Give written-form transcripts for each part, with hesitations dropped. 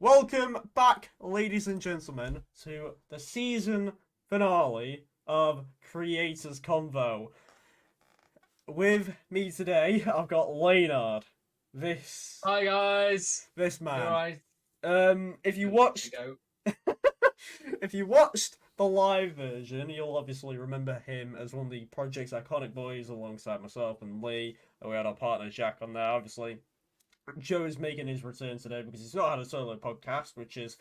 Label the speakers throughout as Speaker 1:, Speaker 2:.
Speaker 1: Welcome back, ladies and gentlemen, to the season finale of Creators Convo. With me today, I've got Laneard. This
Speaker 2: Hi guys.
Speaker 1: this
Speaker 2: You
Speaker 1: man.
Speaker 2: alright?
Speaker 1: If you
Speaker 2: There we
Speaker 1: watched
Speaker 2: go.
Speaker 1: if you watched the live version, you'll obviously remember him as one of the Project's iconic boys alongside myself and Lee. And we had our partner Jack on there, obviously. Joe is making his return today because he's not had a solo podcast, which is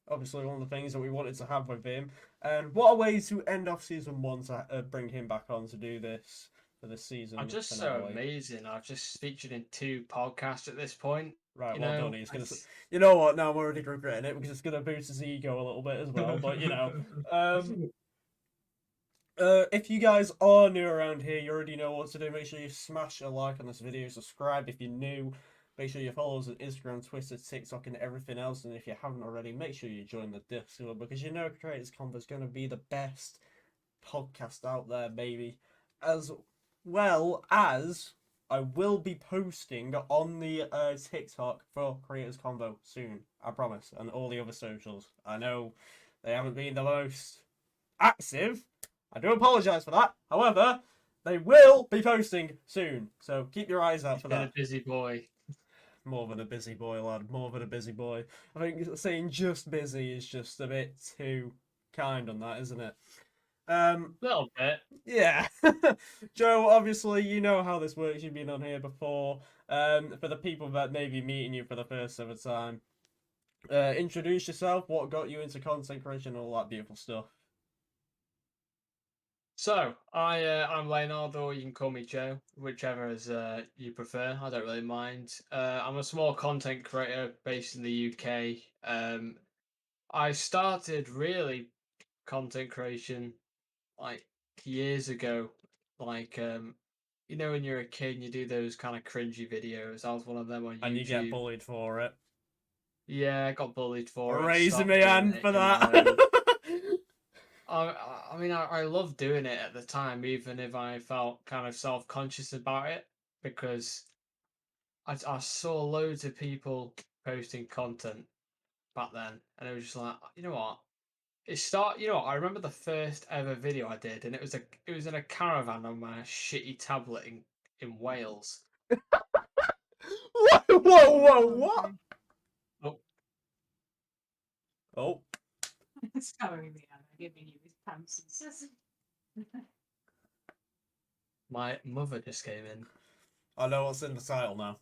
Speaker 1: obviously one of the things that we wanted to have with him. And what a way to end off season one to bring him back on to do this for this season
Speaker 2: I'm just so
Speaker 1: finale.
Speaker 2: amazing. I've just featured in 2 podcasts at this point.
Speaker 1: Right,
Speaker 2: You
Speaker 1: well done.
Speaker 2: know,
Speaker 1: He's gonna. You know what? Now I'm already regretting it because it's gonna boost his ego a little bit as well. But um, if you guys are new around here, you already know what to do. Make sure you smash a like on this video, subscribe if you're new. Make sure you follow us on Instagram, Twitter, TikTok, and everything else. And if you haven't already, make sure you join the Discord because you know Creators Convo is going to be the best podcast out there, baby. As well as I will be posting on the TikTok for Creators Convo soon. I promise, and all the other socials. I know they haven't been the most active. I do apologise for that. However, they will be posting soon, so keep your eyes out
Speaker 2: He's
Speaker 1: for
Speaker 2: been a
Speaker 1: that.
Speaker 2: busy boy.
Speaker 1: More than a busy boy, lad. More than a busy boy. I think saying just busy is just a bit too kind on that, isn't it?
Speaker 2: Little bit.
Speaker 1: Yeah. Joe, obviously, you know how this works. You've been on here before. For the people that may be meeting you for the first ever time, introduce yourself. What got you into content creation, all that beautiful stuff.
Speaker 2: So, I'm Laneard, or you can call me Joe, whichever as you prefer. I don't really mind. I'm a small content creator based in the UK. I started really content creation like years ago. Like when you're a kid and you do those kind of cringy videos. I was one of them on
Speaker 1: And you get
Speaker 2: YouTube.
Speaker 1: bullied for it.
Speaker 2: Yeah, I got bullied for it.
Speaker 1: Raising my
Speaker 2: Stopped doing
Speaker 1: hand
Speaker 2: it,
Speaker 1: for that.
Speaker 2: I loved doing it at the time, even if I felt kind of self-conscious about it, because I saw loads of people posting content back then, and it was just like, you know what? I remember the first ever video I did, and it was in a caravan on my shitty tablet in Wales.
Speaker 1: Whoa, whoa, whoa, what?
Speaker 2: Oh,
Speaker 1: Oh,
Speaker 3: Sorry, man. I didn't mean to use pumps and scissors.
Speaker 2: my mother just came in.
Speaker 1: I know what's in the title now.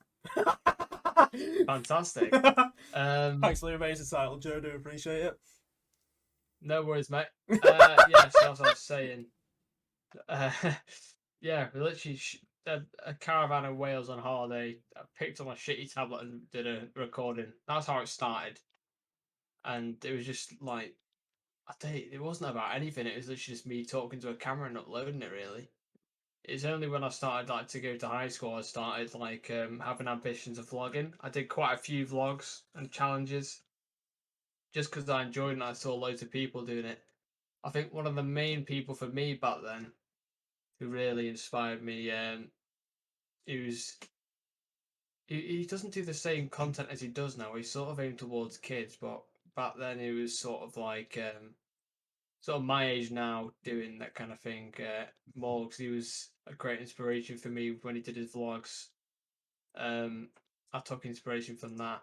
Speaker 2: Fantastic.
Speaker 1: Thanks for the amazing title, Joe. Do appreciate it.
Speaker 2: No worries, mate. Yeah, so as I was saying, uh, yeah, we literally a caravan in Wales on holiday. I picked up my shitty tablet and did a recording. That's how it started, and it was just like it wasn't about anything. It was literally just me talking to a camera and uploading it. Really, it's only when I started like to go to high school I started like having ambitions of vlogging. I did quite a few vlogs and challenges just because I enjoyed it and I saw loads of people doing it. I think one of the main people for me back then who really inspired me, he was he doesn't do the same content as he does now. He's sort of aimed towards kids, but back then he was sort of like sort of my age now doing that kind of thing more because he was a great inspiration for me when he did his vlogs. Um, I took inspiration from that,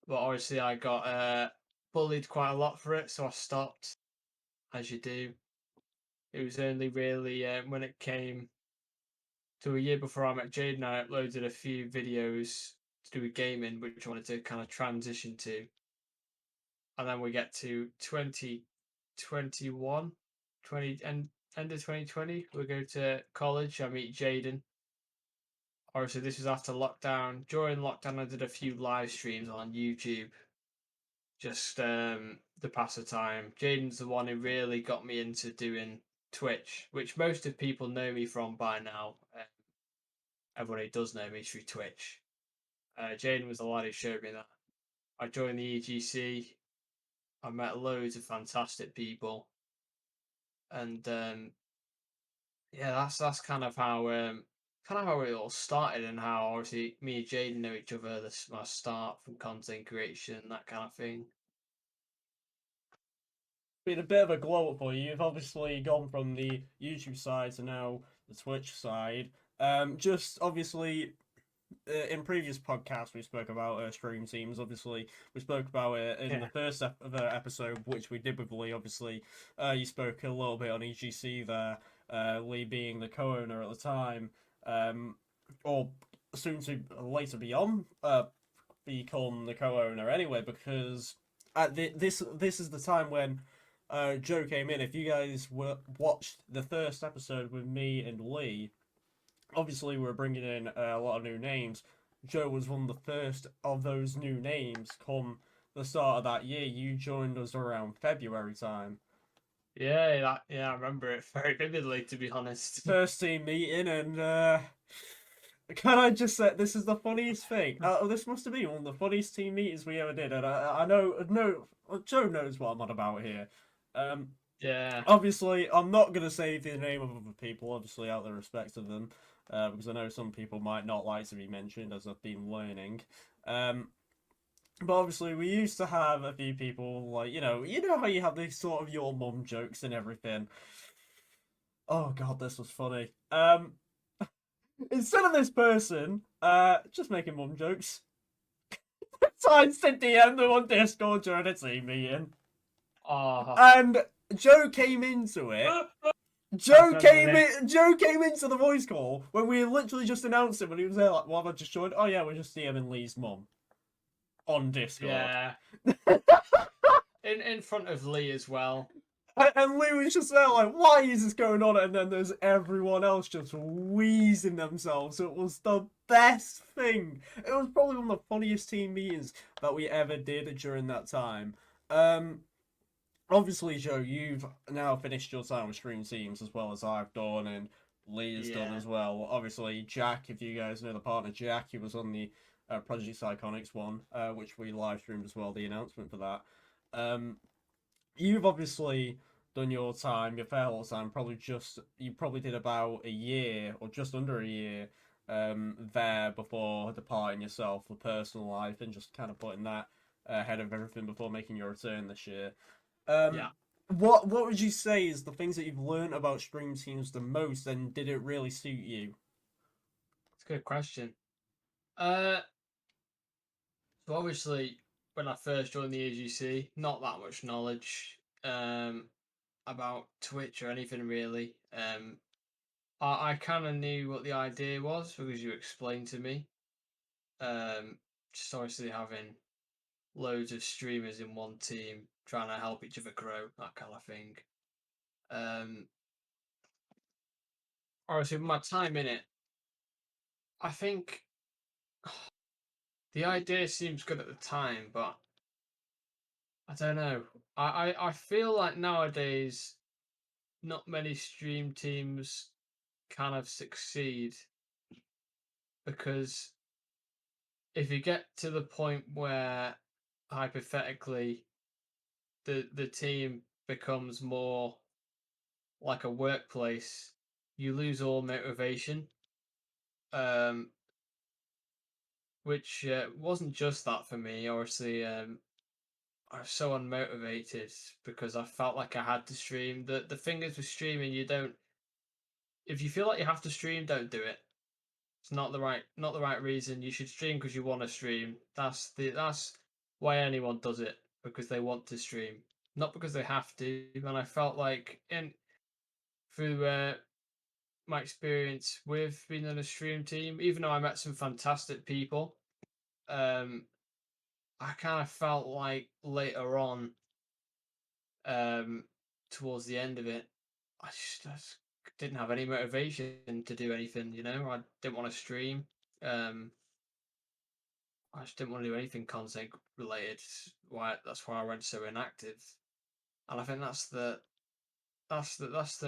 Speaker 2: but obviously I got bullied quite a lot for it, so I stopped, as you do. It was only really when it came to a year before I met Jaden, I uploaded a few videos to do with gaming, which I wanted to kind of transition to. And then we get to 2021, 20, end of 2020, we go to college. I meet Jaden. Obviously, this was after lockdown. During lockdown, I did a few live streams on YouTube just to pass the time. Jaden's the one who really got me into doing Twitch, which most of people know me from by now. Everybody does know me through Twitch. Jaden was the lad who showed me that. I joined the EGC. I met loads of fantastic people, and yeah, that's kind of how kind of how it all started and how obviously me and Jaden know each other. This my start from content creation, that kind of thing.
Speaker 1: Been a bit of a glow up for you. You've obviously gone from the YouTube side to now the Twitch side. Just obviously, in previous podcasts we spoke about stream teams. Obviously, we spoke about it in the first episode, which we did with Lee. Obviously, you spoke a little bit on EGC there. Lee being the co-owner at the time, or soon to later become the co-owner anyway, because this is the time when Joe came in. If you guys watched the first episode with me and Lee, obviously we're bringing in a lot of new names. Joe was one of the first of those new names come the start of that year. You joined us around February time.
Speaker 2: Yeah, I remember it very vividly, to be honest.
Speaker 1: First team meeting, and can I just say this is the funniest thing? This must have been one of the funniest team meetings we ever did, and I know Joe knows what I'm on about here.
Speaker 2: Yeah,
Speaker 1: Obviously, I'm not gonna say the name of other people, obviously out of respect of them, because I know some people might not like to be mentioned, as I've been learning. But obviously, we used to have a few people like you know how you have these sort of your mum jokes and everything. Oh god, this was funny. Instead of this person, just making mum jokes. So I sent DM them on Discord during a team meeting,
Speaker 2: oh,
Speaker 1: and Joe came into it. Joe came into the voice call when we literally just announced it when he was there. Like, "What have I just joined? Oh yeah, we're just DMing Lee's mum on Discord."
Speaker 2: yeah. In front of Lee as well.
Speaker 1: And Lee was just there like, "Why is this going on?" And then there's everyone else just wheezing themselves. It was the best thing. It was probably one of the funniest team meetings that we ever did during that time. Obviously, Joe, you've now finished your time with Stream Teams as well as I've done, and Lee has done
Speaker 2: Yeah.
Speaker 1: as well. Obviously, Jack, if you guys know the partner Jack, he was on the Project Iconics one, which we live streamed as well, the announcement for that. You've obviously done your time, your fair little time, you probably did about a year or just under a year there before departing yourself for personal life and just kind of putting that ahead of everything before making your return this year.
Speaker 2: Yeah.
Speaker 1: What would you say is the things that you've learned about stream teams the most, and did it really suit you?
Speaker 2: It's a good question. So obviously, when I first joined the AGC, not that much knowledge about Twitch or anything really. I kind of knew what the idea was because you explained to me. Just obviously having loads of streamers in one team trying to help each other grow, that kind of thing. Obviously, with my time in it, I think the idea seems good at the time, but I don't know. I feel like nowadays not many stream teams kind of succeed because if you get to the point where hypothetically the team becomes more like a workplace, you lose all motivation. Um, which wasn't just that for me. Obviously, I was so unmotivated because I felt like I had to stream. The thing is with streaming, you don't. If you feel like you have to stream, don't do it. It's not the right reason. You should stream because you want to stream. That's why anyone does it, because they want to stream, not because they have to. And I felt like in through my experience with being on a stream team, even though I met some fantastic people, um, I kind of felt like later on, um, towards the end of it, I just didn't have any motivation to do anything. I didn't want to stream. Um, I just didn't want to do anything content related. That's why I went so inactive. And I think that's the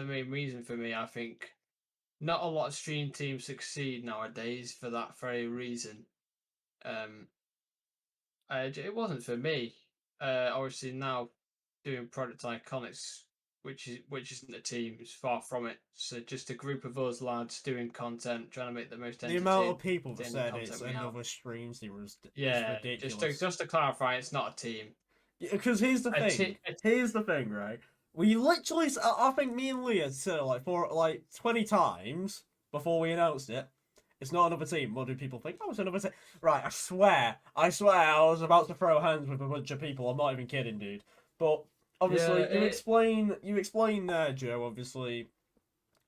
Speaker 2: main reason for me. I think not a lot of stream teams succeed nowadays for that very reason. Um, it wasn't for me. Obviously now doing Product Iconics which isn't a team. It's far from it. So just a group of us lads doing content, trying to make the most
Speaker 1: The amount of
Speaker 2: entertaining
Speaker 1: people that said it's
Speaker 2: content we have.
Speaker 1: another stream team is
Speaker 2: Yeah,
Speaker 1: ridiculous.
Speaker 2: just to clarify, it's not a team.
Speaker 1: Because here's the thing. Here's the thing, right? We literally, I think me and Lee had said it like 20 times before we announced it. It's not another team. What do people think? Oh, it's another team. Right, I swear, I was about to throw hands with a bunch of people. I'm not even kidding, dude. But obviously, you explain there, Joe. Obviously,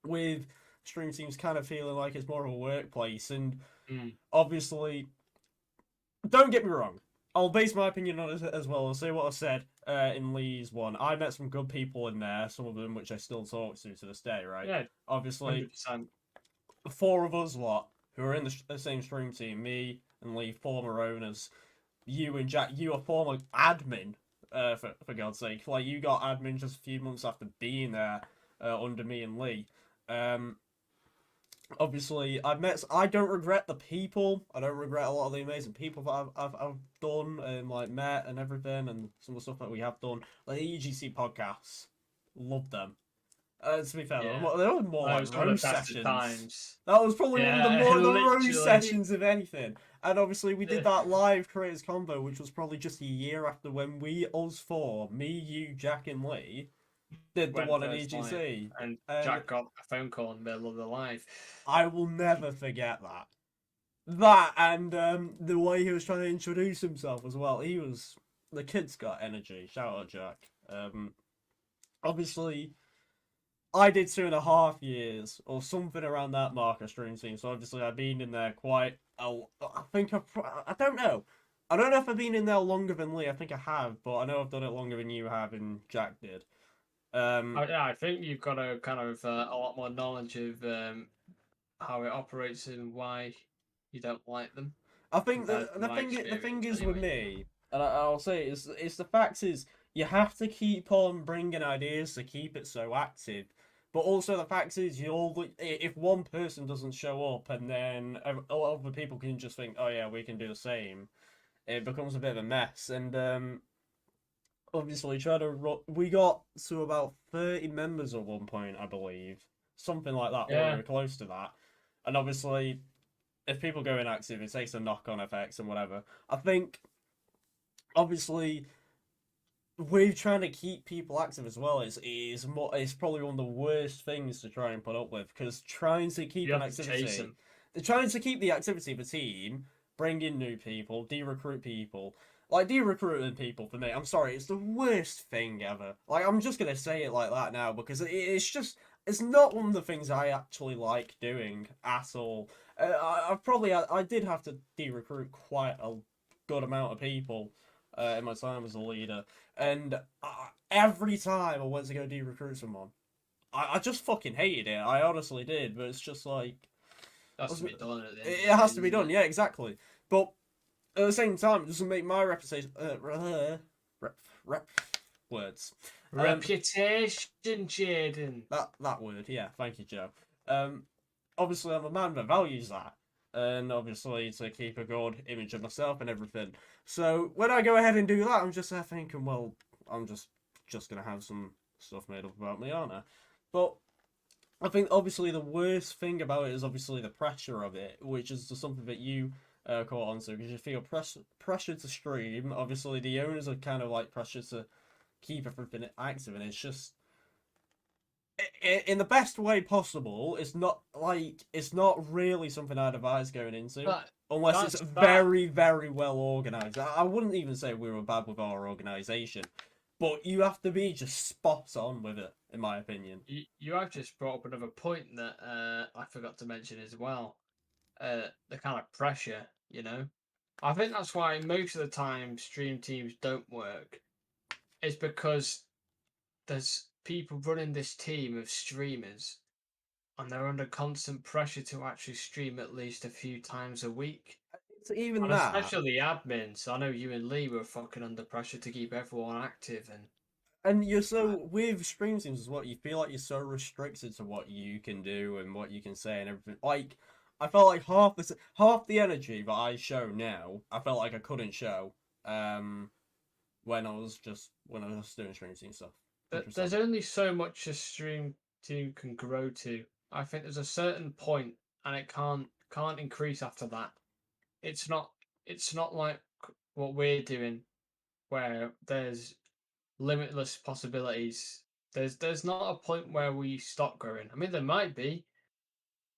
Speaker 1: with stream teams kind of feeling like it's more of a workplace, and obviously, don't get me wrong. I'll base my opinion on it as well. I'll say what I said in Lee's one. I met some good people in there, some of them which I still talk to this day, right?
Speaker 2: Yeah,
Speaker 1: obviously,
Speaker 2: 100%.
Speaker 1: 4 of us lot who are in the same stream team, me and Lee, former owners, you and Jack, you are former admin, for God's sake. Like, you got admin just a few months after being there under me and Lee. Obviously, I don't regret the people. I don't regret a lot of the amazing people that I've done and like met and everything, and some of the stuff that we have done. Like the EGC podcasts, love them. To be fair,
Speaker 2: Yeah.
Speaker 1: they were more
Speaker 2: That
Speaker 1: like
Speaker 2: was one of
Speaker 1: roast
Speaker 2: the best
Speaker 1: sessions.
Speaker 2: times.
Speaker 1: That was probably one of the more the roast
Speaker 2: literally.
Speaker 1: sessions of anything. And obviously, we did that live creators Convo, which was probably just a year after when us 4, me, you, Jack, and Lee, did the
Speaker 2: Went
Speaker 1: one at
Speaker 2: first live,
Speaker 1: EGC.
Speaker 2: and Jack got a phone call in the middle of the live.
Speaker 1: I will never forget that. That and the way he was trying to introduce himself as well. The kid's got energy. Shout out Jack. Obviously, I did 2.5 years or something around that marker stream team. So obviously, I've been in there quite. I don't know. I don't know if I've been in there longer than Lee. I think I have, but I know I've done it longer than you have and Jack did.
Speaker 2: Yeah, I think you've got a kind of a lot more knowledge of how it operates and why you don't like them.
Speaker 1: I think the thing is with me, and I'll say it's the fact is you have to keep on bringing ideas to keep it so active, but also the fact is if one person doesn't show up and then a lot of the people can just think, oh yeah, we can do the same, it becomes a bit of a mess. And obviously we got to about 30 members at one point, I believe, something like that, or we were close to that, and obviously, if people go inactive, it takes a knock-on effects and whatever. I think, obviously, we're trying to keep people active as well. It's probably one of the worst things to try and put up with, because trying to keep an activity, they're trying to keep the activity of a team, bring in new people, de-recruit people. Like, de-recruiting people, for me, I'm sorry, it's the worst thing ever. Like, I'm just gonna say it like that now, because it's not one of the things I actually like doing at all. I did have to de-recruit quite a good amount of people in my time as a leader, and every time I went to go de-recruit someone, I just fucking hated it. I honestly did, but it's just like
Speaker 2: it has to be done.
Speaker 1: It has to be done, yeah, exactly. But at the same time, it doesn't make my reputation words.
Speaker 2: Reputation, Jaden.
Speaker 1: That word, yeah. Thank you, Joe. Obviously, I'm a man that values that, and obviously to keep a good image of myself and everything. So when I go ahead and do that, I'm just there thinking, well, I'm just gonna have some stuff made up about me, aren't I? But I think obviously the worst thing about it is obviously the pressure of it, which is something that you caught on to, because you feel pressure to stream. Obviously, the owners are kind of like pressure to keep everything active, and it's just in the best way possible. It's not really something I'd advise going into, unless it's very, very well organized. I wouldn't even say we were bad with our organization, but you have to be just spot on with it, in my opinion.
Speaker 2: You have just brought up another point that I forgot to mention as well. The kind of pressure, you know. I think that's why most of the time stream teams don't work. It's because there's people running this team of streamers, and they're under constant pressure to actually stream at least a few times a week.
Speaker 1: It's even
Speaker 2: and
Speaker 1: that,
Speaker 2: especially admins. I know you and Lee were fucking under pressure to keep everyone active,
Speaker 1: and you're so with stream teams as well. You feel like you're so restricted to what you can do and what you can say and everything. Like, I felt like half the energy that I show now, I felt like I couldn't show when I was doing stream team stuff.
Speaker 2: There's only so much a stream team can grow to. I think there's a certain point, and it can't increase after that. It's not like what we're doing, where there's limitless possibilities. There's not a point where we stop growing. I mean, there might be,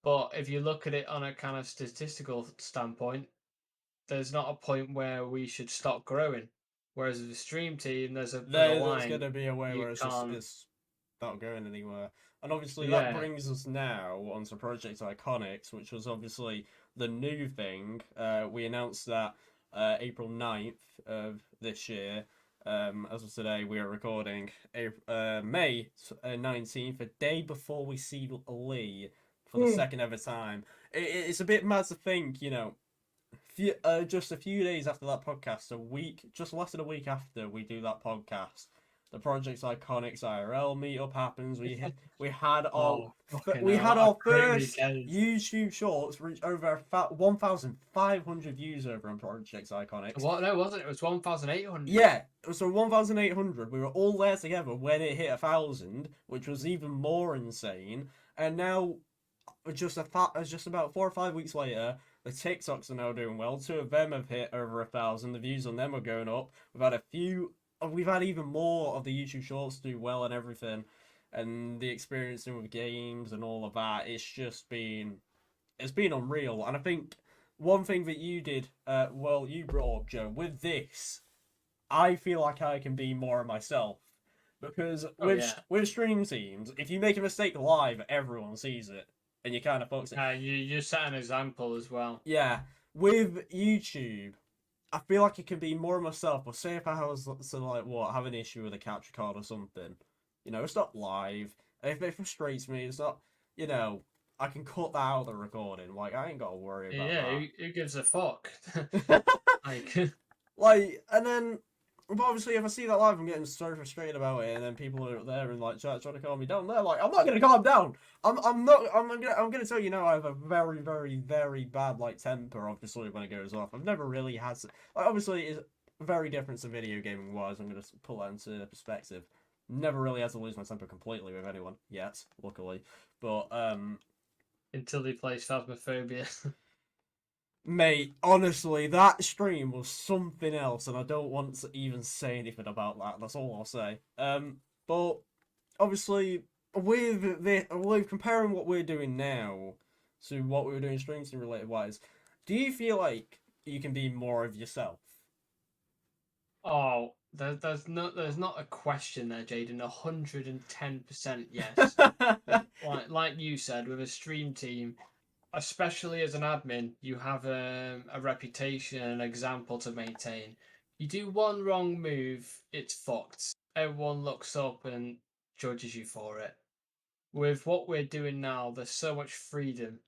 Speaker 2: but if you look at it on a kind of statistical standpoint, there's not a point where we should stop growing. Whereas with the stream team, there's a
Speaker 1: There's
Speaker 2: line.
Speaker 1: going to be a way
Speaker 2: you
Speaker 1: where it's just
Speaker 2: can't-
Speaker 1: it's not going anywhere. And obviously that
Speaker 2: Yeah.
Speaker 1: brings us now onto Project Iconics, which was obviously the new thing. We announced that April 9th of this year. As of today, we are recording May 19th, a day before we see Lee for the second ever time. It's a bit mad to think, you know, just a few days after that podcast, just less than a week after we do that podcast, the Project Iconics IRL meetup happens. We had our
Speaker 2: fucking
Speaker 1: we
Speaker 2: hell,
Speaker 1: had
Speaker 2: what a
Speaker 1: our
Speaker 2: great
Speaker 1: first
Speaker 2: weekend.
Speaker 1: YouTube shorts reach over 1,500 views over on Project Iconics.
Speaker 2: What? No, wasn't it? It was 1,800.
Speaker 1: Yeah, so 1,800. We were all there together when it hit 1,000, which was even more insane. And now, just about 4 or 5 weeks later, the TikToks are now doing well. 2 of them have hit over 1,000. The views on them are going up. We've had even more of the YouTube Shorts do well and everything, and the experiencing with games and all of that. It's been unreal. And I think one thing that you did, you brought up, Joe, with this, I feel like I can be more of myself. Because with stream teams, if you make a mistake live, everyone sees it. And you kind of focus it.
Speaker 2: You set an example as well.
Speaker 1: Yeah. With YouTube, I feel like it can be more of myself. But say if I was have an issue with a capture card or something, you know, it's not live. And if it frustrates me, it's not, you know, I can cut that out of the recording. Like, I ain't got to worry about that.
Speaker 2: Who gives a fuck?
Speaker 1: And then, but obviously, if I see that live, I'm getting so frustrated about it, and then people are there and like trying to calm me down. They're like, I'm not gonna calm down. I'm gonna tell you now. I have a very, very, very bad like temper. Obviously, when it goes off, I've never really had. Obviously, it's very different to video gaming wise. I'm gonna put that into perspective. Never really had to lose my temper completely with anyone yet, luckily. But
Speaker 2: until he plays Phasmophobia.
Speaker 1: mate, honestly, that stream was something else, and I don't want to even say anything about that. That's all I'll say. But obviously, with comparing what we're doing now to what we were doing stream team related wise, do you feel like you can be more of yourself?
Speaker 2: Oh, there's not a question there, Jaden. 110% yes. like you said, with a stream team, especially as an admin, you have a reputation, an example to maintain. You do one wrong move, it's fucked. Everyone looks up and judges you for it. With what we're doing now, there's so much freedom.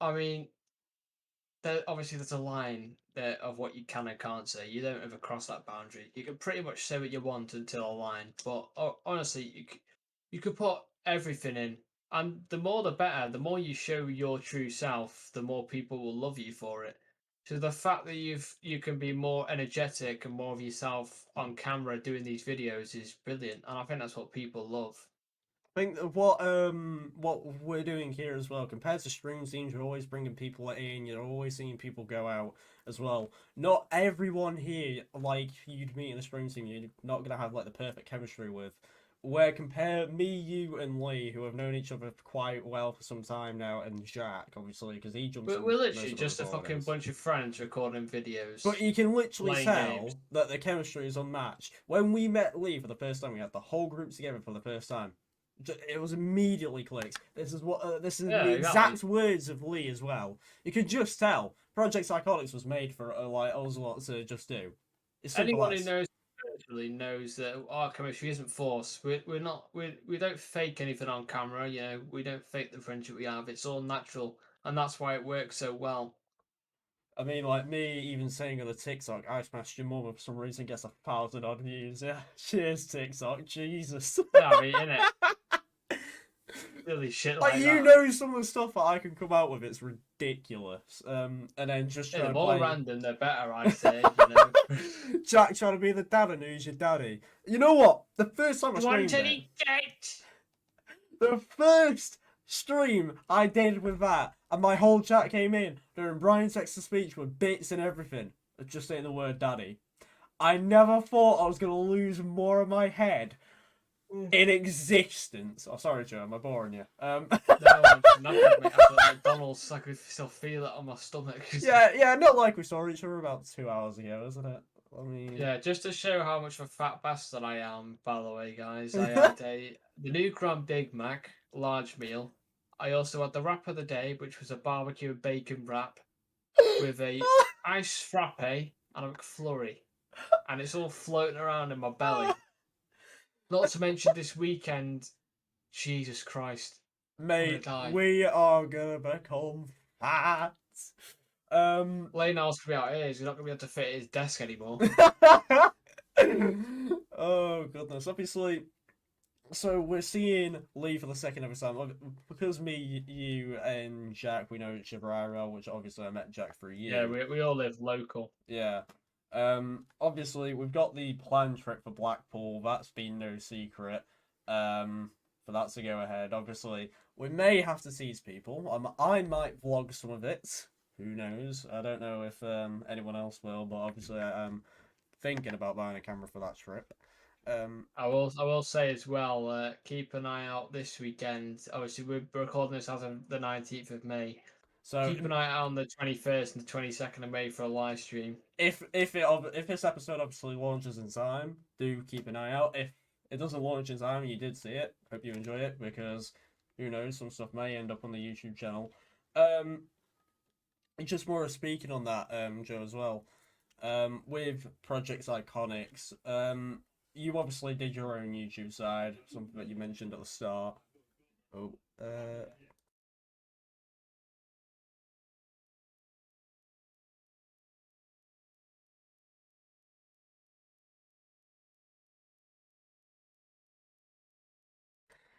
Speaker 2: I mean, obviously there's a line there of what you can and can't say. You don't ever cross that boundary. You can pretty much say what you want until a line, but honestly, you could put everything in. And the more the better. The more you show your true self, the more people will love you for it. So the fact that you can be more energetic and more of yourself on camera doing these videos is brilliant, and I think that's what people love.
Speaker 1: I think that what we're doing here as well, compared to stream teams, you're always bringing people in. You're always seeing people go out as well. Not everyone here, like you'd meet in a stream team, you're not gonna have like the perfect chemistry with. Where compare me, you, and Lee, who have known each other quite well for some time now, and Jack, obviously, because he jumps.
Speaker 2: We're literally just a fucking bunch of friends recording videos.
Speaker 1: But you can literally tell
Speaker 2: games.
Speaker 1: that the chemistry is unmatched. When we met Lee for the first time, we had the whole group together for the first time. It was immediately clicked. This is the exact words of Lee as well. You could just tell Project Iconics was made for like us lot to just do.
Speaker 2: Anyone who knows virtually knows that our chemistry isn't forced. We don't fake anything on camera. You know, we don't fake the friendship we have. It's all natural, and that's why it works so well.
Speaker 1: I mean, like me even saying on the TikTok, I smashed your mum for some reason gets 1,000 odd views. Yeah, cheers TikTok, Jesus.
Speaker 2: Yeah, I mean, innit? Silly shit
Speaker 1: Like
Speaker 2: like
Speaker 1: you
Speaker 2: that.
Speaker 1: know, some of the stuff that I can come out with, it's ridiculous. And then just
Speaker 2: Yeah,
Speaker 1: try
Speaker 2: the
Speaker 1: and
Speaker 2: more
Speaker 1: play.
Speaker 2: random, the better, I say. You know.
Speaker 1: Jack trying to be the dad and who's your daddy. You know what? The first time I
Speaker 2: Want
Speaker 1: streamed it,
Speaker 2: any cake?
Speaker 1: the first stream I did with that, and my whole chat came in during Brian's text to speech with bits and everything. Just saying the word daddy. I never thought I was gonna lose more of my head in existence. Oh, sorry, Joe, am I boring you?
Speaker 2: No, I'm knackered, mate. After that McDonald's, I could still feel it on my stomach.
Speaker 1: yeah, not like we saw each other about 2 hours ago, isn't it? I mean,
Speaker 2: Yeah, just to show how much of a fat bastard I am, by the way, guys, I had the new Grand Big Mac, large meal. I also had the wrap of the day, which was a barbecue and bacon wrap with a ice frappe and a McFlurry. And it's all floating around in my belly. Not to mention this weekend, Jesus Christ, I'm gonna
Speaker 1: mate,
Speaker 2: die.
Speaker 1: we are gonna become fat.
Speaker 2: Laneard's gonna be out here, he's not gonna be able to fit at his desk anymore.
Speaker 1: Oh goodness, obviously. So we're seeing Lee for the second ever time because me, you, and Jack we know each other IRL, which obviously I met Jack through you.
Speaker 2: Yeah, we all live local.
Speaker 1: Yeah. Obviously we've got the planned trip for Blackpool. That's been no secret. For that to go ahead. Obviously, we may have to tease people. I might vlog some of it. Who knows? I don't know if anyone else will, but obviously I'm thinking about buying a camera for that trip.
Speaker 2: I will say as well, keep an eye out this weekend. Obviously, we're recording this as of the 19th of May.
Speaker 1: So
Speaker 2: Keep an eye out on the 21st and the 22nd of May for a live stream.
Speaker 1: if this episode obviously launches in time, do keep an eye out. If it doesn't launch in time and you did see it, hope you enjoy it because who knows, some stuff may end up on the YouTube channel. Just more of speaking on that, Joe, as well. With Project Iconics, you obviously did your own YouTube side, something that you mentioned at the start. Oh,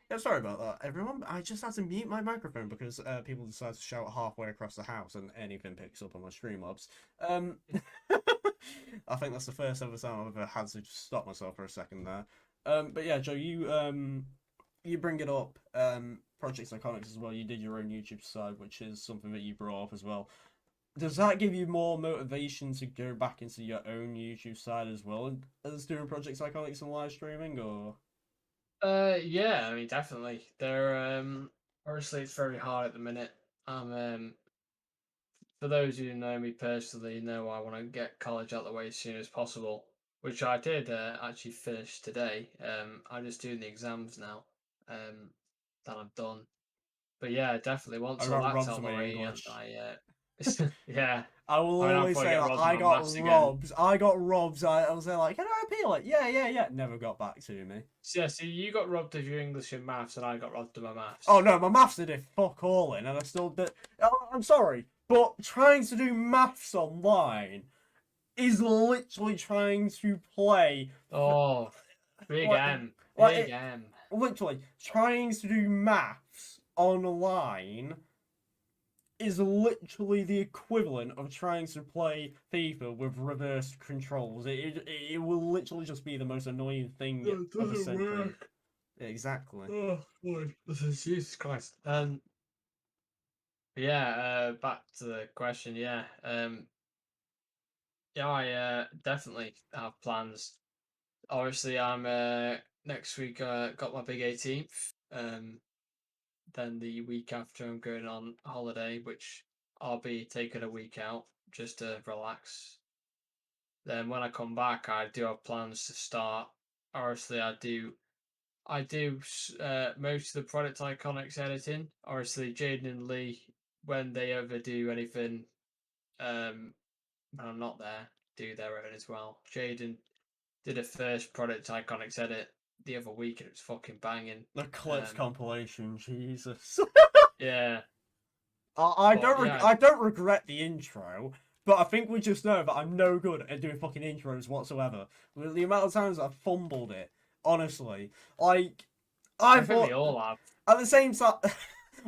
Speaker 1: yeah, sorry about that, everyone. I just had to mute my microphone because people decide to shout halfway across the house and anything picks up on my Streamlabs. I think that's the first ever time I've ever had to just stop myself for a second there. But yeah, Joe, you bring it up. Project Iconics as well. You did your own YouTube side, which is something that you brought up as well. Does that give you more motivation to go back into your own YouTube side as well as doing Project Iconics and live streaming, or?
Speaker 2: Yeah, I mean definitely. They're obviously it's very hard at the minute. For those who know me personally, know I want to get college out the way as soon as possible, which I did actually finish today. I'm just doing the exams now. That I'm done. But yeah, definitely
Speaker 1: I
Speaker 2: once all
Speaker 1: got
Speaker 2: that's
Speaker 1: robbed
Speaker 2: out
Speaker 1: of
Speaker 2: of the
Speaker 1: my
Speaker 2: way, and
Speaker 1: English.
Speaker 2: I yeah,
Speaker 1: I will
Speaker 2: I mean I'll
Speaker 1: always
Speaker 2: probably
Speaker 1: say
Speaker 2: get
Speaker 1: that
Speaker 2: robbed
Speaker 1: I
Speaker 2: of my
Speaker 1: got
Speaker 2: maths again.
Speaker 1: robbed. I got robbed. I was there like, can I appeal it? Yeah. Never got back to me.
Speaker 2: So, yeah, so you got robbed of your English and maths, and I got robbed of my maths.
Speaker 1: Oh no, my maths did it fuck all in, and I still did. Oh, I'm sorry, but trying to do maths online is literally trying to play.
Speaker 2: Oh, big
Speaker 1: Like,
Speaker 2: M,
Speaker 1: like
Speaker 2: big M.
Speaker 1: literally trying to do maths online is literally the equivalent of trying to play FIFA with reverse controls. It will literally just be the most annoying thing of the century. Exactly.
Speaker 2: Oh, Lord, this is Jesus Christ. Yeah. Back to the question. Yeah. Yeah. I definitely have plans. Obviously, I'm next week. Got my big 18th. Then the week after, I'm going on holiday, which I'll be taking a week out just to relax. Then when I come back, I do have plans to start. Obviously, I do most of the product iconics editing. Obviously, Jaden and Lee, when they ever do anything, when I'm not there, do their own as well. Jaden did a first product iconics edit the other week, and it was fucking banging.
Speaker 1: The clips compilation, Jesus.
Speaker 2: Yeah,
Speaker 1: I
Speaker 2: but yeah,
Speaker 1: I don't regret the intro, but I think we just know that I'm no good at doing fucking intros whatsoever. With the amount of times I've fumbled it, honestly, like I
Speaker 2: think we
Speaker 1: thought
Speaker 2: all have.
Speaker 1: at the same time.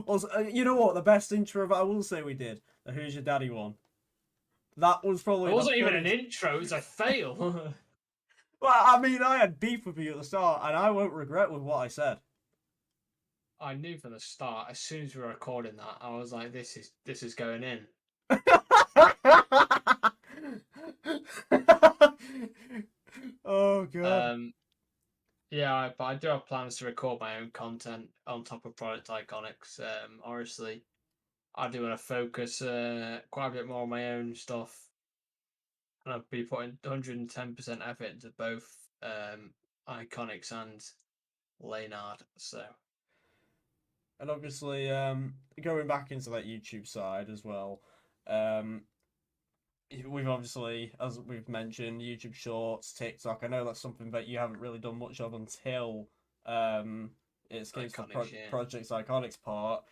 Speaker 1: Also, you know what? The best intro I will say we did the "Who's Your Daddy" one. That was probably
Speaker 2: It
Speaker 1: the
Speaker 2: wasn't even an
Speaker 1: funniest.
Speaker 2: intro. It was a fail.
Speaker 1: Well, I mean, I had beef with you at the start, and I won't regret with what I said.
Speaker 2: I knew from the start. As soon as we were recording that, I was like, "This is going in."
Speaker 1: Oh god.
Speaker 2: Yeah, but I do have plans to record my own content on top of Product Iconics. Honestly, I do want to focus quite a bit more on my own stuff, and I'll be putting 110% effort into both Iconics and Laneard. So
Speaker 1: And obviously, going back into that YouTube side as well, um, we've obviously, as we've mentioned, YouTube Shorts, TikTok. I know that's something that you haven't really done much of until it escapes the
Speaker 2: Iconics, yeah.
Speaker 1: Project Iconics part.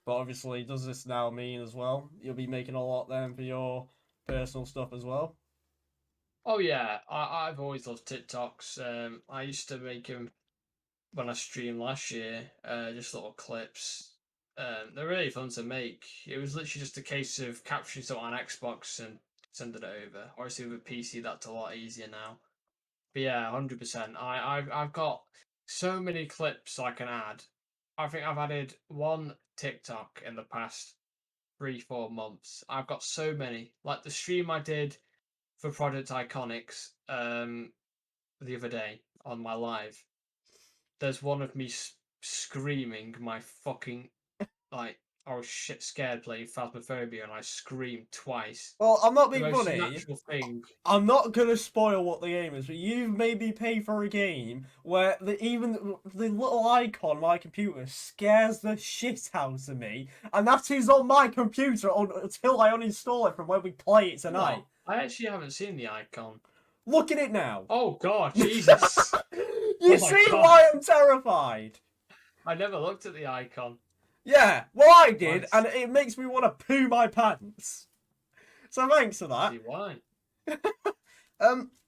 Speaker 1: But obviously, does this now mean as well you'll be making a lot then for your personal stuff as well?
Speaker 2: Oh yeah, I've always loved TikToks. I used to make them when I streamed last year, just little clips. They're really fun to make. It was literally just a case of capturing something on Xbox and sending it over. Obviously with a PC, that's a lot easier now. But yeah, 100%. I've got so many clips I can add. I think I've added one TikTok in the past 3 4 months. I've got so many. Like the stream I did for Project Iconics the other day on my live. There's one of me screaming my fucking like I was shit scared playing Phasmophobia and I screamed twice.
Speaker 1: Well, I'm not
Speaker 2: The
Speaker 1: being
Speaker 2: most
Speaker 1: funny.
Speaker 2: natural thing.
Speaker 1: I'm not gonna spoil what the game is, but you've made me pay for a game where even the little icon on my computer scares the shit out of me, and that is on my computer until I uninstall it from when we play it tonight.
Speaker 2: No, I actually haven't seen the icon.
Speaker 1: Look at it now.
Speaker 2: Oh god, Jesus.
Speaker 1: You
Speaker 2: Oh my
Speaker 1: see
Speaker 2: God.
Speaker 1: why I'm terrified?
Speaker 2: I never looked at the icon.
Speaker 1: Yeah, well I did,
Speaker 2: Nice.
Speaker 1: and it makes me want to poo my pants. So thanks for that.
Speaker 2: See why?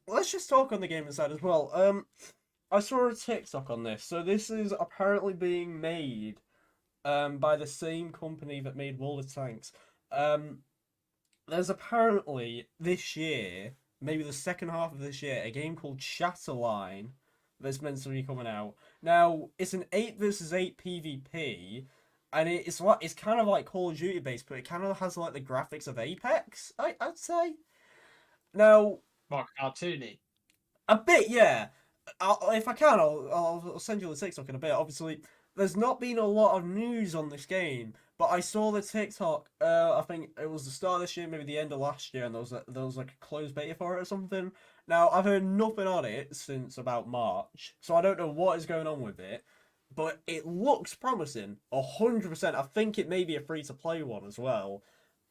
Speaker 1: Let's just talk on the gaming side as well. I saw a TikTok on this. So this is apparently being made, by the same company that made World of Tanks. There's apparently this year, maybe the second half of this year, a game called Shatterline that's meant to be coming out. Now it's an 8 versus 8 PvP, and it's kind of like Call of Duty based, but it kind of has like the graphics of Apex. I'd say. Now
Speaker 2: More cartoony.
Speaker 1: a bit, yeah. If I can, I'll send you the TikTok in a bit. Obviously, there's not been a lot of news on this game, but I saw the TikTok. I think it was the start of this year, maybe the end of last year, and there was like a closed beta for it or something. Now I've heard nothing on it since about March, so I don't know what is going on with it. But it looks promising, 100%. I think it may be a free to play one as well.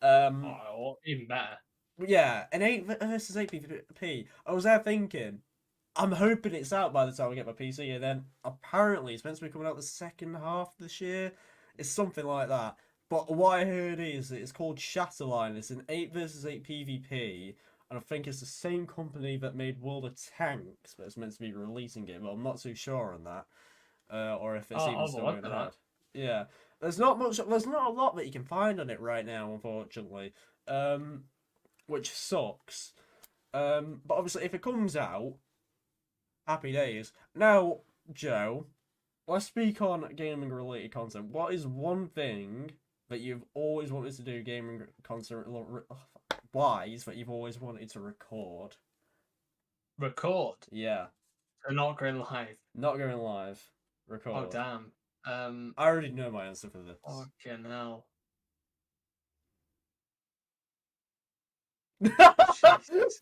Speaker 2: Oh, even better.
Speaker 1: Yeah, an 8 versus 8 PvP. I was there thinking, I'm hoping it's out by the time I get my PC, and then apparently it's meant to be coming out the second half of this year. It's something like that. But what I heard is that it's called Shatterline. It's an 8 versus 8 PvP, and I think it's the same company that made World of Tanks, but it's meant to be releasing it, but I'm not too sure on that. Or if it's even
Speaker 2: I'll
Speaker 1: still
Speaker 2: look
Speaker 1: going
Speaker 2: at
Speaker 1: ahead.
Speaker 2: that.
Speaker 1: Yeah. There's not a lot that you can find on it right now, unfortunately. Which sucks. But obviously if it comes out, happy days. Now, Joe, let's speak on gaming related content. What is one thing that you've always wanted to do gaming content wise that you've always wanted to record?
Speaker 2: Record.
Speaker 1: Yeah.
Speaker 2: So not going live.
Speaker 1: Not going live.
Speaker 2: Oh
Speaker 1: Record.
Speaker 2: damn.
Speaker 1: I already know my answer for this.
Speaker 2: Fucking hell.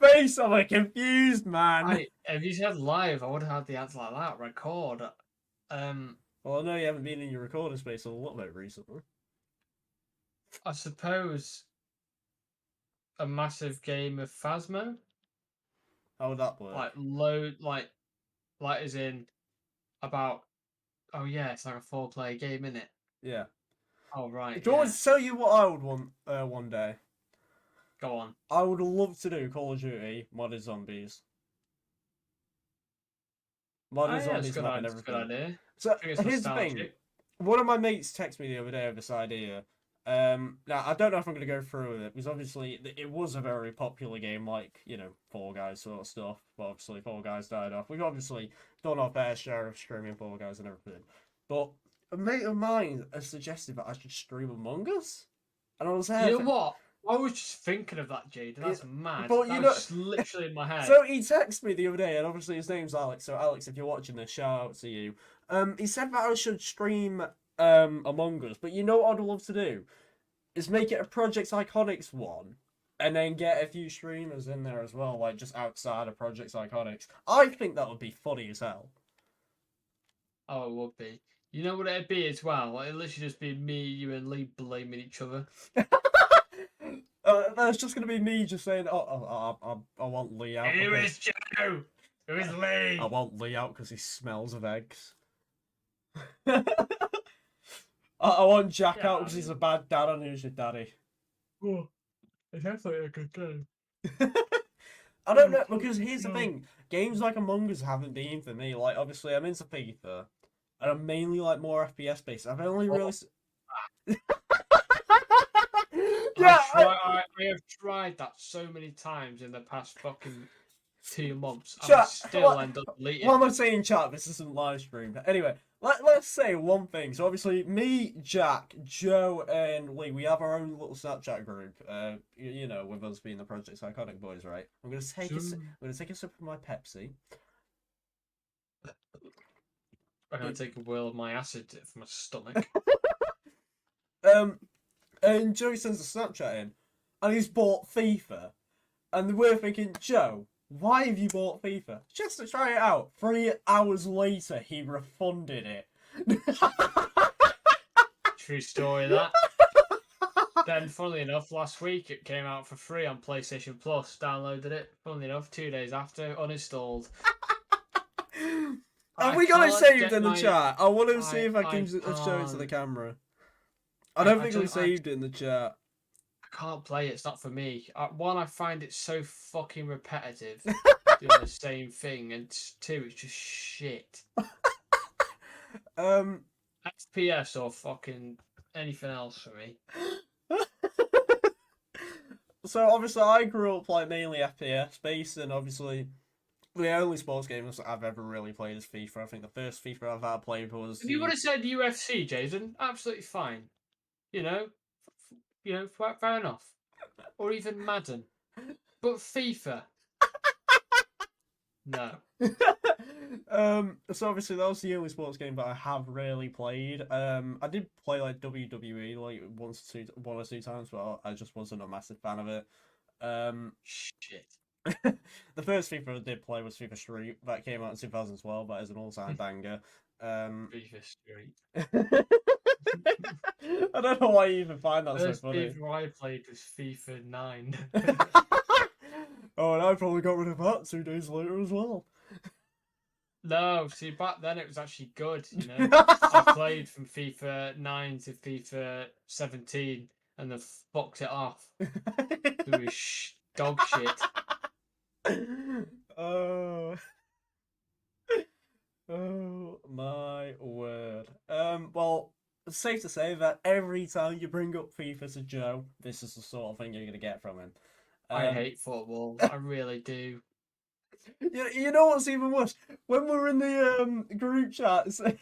Speaker 1: Face of a confused man.
Speaker 2: If you said live, I would have had the answer like that. Record.
Speaker 1: Well, I know you haven't been in your recording space a lot bit recently.
Speaker 2: I suppose a massive game of Phasmo.
Speaker 1: How would that work?
Speaker 2: Like as in about. Oh yeah, it's like a 4-player game, isn't it?
Speaker 1: Yeah.
Speaker 2: Oh right.
Speaker 1: Do you want me to tell you what I would want one day?
Speaker 2: Go on.
Speaker 1: I would love to do Call of Duty modded zombies. Modern
Speaker 2: yeah, it's
Speaker 1: zombies
Speaker 2: a good
Speaker 1: map and
Speaker 2: idea. It's a good
Speaker 1: everything.
Speaker 2: idea.
Speaker 1: So
Speaker 2: I think it's
Speaker 1: here's the thing.
Speaker 2: nostalgic.
Speaker 1: One of my mates texted me the other day of this idea. Now I don't know if I'm going to go through with it because obviously it was a very popular game, like Fall Guys sort of stuff. But obviously Fall Guys died off. We've obviously done our fair share of streaming Fall Guys and everything. But a mate of mine has suggested that I should stream Among Us, and I was there.
Speaker 2: You know what? I was just thinking of that, Jade. That's mad.
Speaker 1: but
Speaker 2: That
Speaker 1: you
Speaker 2: was
Speaker 1: know-
Speaker 2: just literally in my head.
Speaker 1: So he texted me the other day, and obviously his name's Alex. So Alex, if you're watching this, shout out to you. He said that I should stream Among Us, but you know what I'd love to do is make it a Project Iconics one, and then get a few streamers in there as well, like just outside of Project Iconics. I think that would be funny as hell.
Speaker 2: Oh, it would be. You know what it'd be as well? Like, it'd literally just be me, you, and Lee blaming each other.
Speaker 1: That's just gonna be me just saying, I want Lee out.
Speaker 2: Who
Speaker 1: because-
Speaker 2: is Joe? Who is Lee?
Speaker 1: I want Lee out because he smells of eggs. I want Jack
Speaker 2: Yeah,
Speaker 1: out because he's a bad dad and who's your daddy.
Speaker 2: Oh, it's definitely a good game.
Speaker 1: I don't know, because here's the thing. Games like Among Us haven't been for me. Like, obviously, I'm into FIFA, and I'm mainly, like, more FPS based. I've only really... Yeah,
Speaker 2: I have tried that so many times in the past fucking 2 months. And I
Speaker 1: Chat,
Speaker 2: still
Speaker 1: what-
Speaker 2: end up deleting.
Speaker 1: What am I saying, chat? This isn't live stream. Anyway, let's say one thing. So obviously, me, Jack, Joe, and Lee, we have our own little Snapchat group. With us being the Project Iconic boys, right? I'm gonna take a sip of my Pepsi.
Speaker 2: I'm gonna take a whirl of my acid from my stomach.
Speaker 1: And Joe sends a Snapchat in, and he's bought FIFA, and we're thinking, Joe, why have you bought FIFA? Just to try it out. 3 hours later, he refunded it.
Speaker 2: True story, that. Then, funnily enough, last week it came out for free on PlayStation Plus. Downloaded it. Funnily enough, 2 days after, uninstalled.
Speaker 1: Have
Speaker 2: I
Speaker 1: we got it
Speaker 2: can't
Speaker 1: saved
Speaker 2: get
Speaker 1: in the
Speaker 2: my-
Speaker 1: chat? I want to see if I
Speaker 2: I
Speaker 1: can show it to the
Speaker 2: can't.
Speaker 1: camera. I don't
Speaker 2: I
Speaker 1: think we
Speaker 2: don't- I-
Speaker 1: saved it in the chat.
Speaker 2: I can't play it. It's not for me. One, I find it so fucking repetitive, doing the same thing, and 2, it's just shit. FPS or fucking anything else for me.
Speaker 1: So obviously I grew up like mainly FPS based, and obviously the only sports games I've ever really played is FIFA. I think the first FIFA I've ever played was
Speaker 2: If you would have said UFC, Jason, absolutely fine. Fair enough. Or even Madden. But FIFA. No.
Speaker 1: So obviously that was the only sports game that I have really played. I did play like WWE like one or two times, but I just wasn't a massive fan of it.
Speaker 2: Shit.
Speaker 1: The first FIFA I did play was FIFA Street. That came out in 2012. That is an all-time banger.
Speaker 2: FIFA Street.
Speaker 1: I don't know why you even find that so
Speaker 2: First
Speaker 1: funny.
Speaker 2: FIFA I played was FIFA 9.
Speaker 1: Oh, and I probably got rid of that 2 days later as well.
Speaker 2: No, see, back then it was actually good, I played from FIFA 9 to FIFA 17 and then fucked it off. It was dog shit.
Speaker 1: Oh. Oh my word. Well, it's safe to say that every time you bring up FIFA to Joe, this is the sort of thing you're gonna get from him.
Speaker 2: I hate football. I really do.
Speaker 1: You know what's even worse? When we're in the group chats, half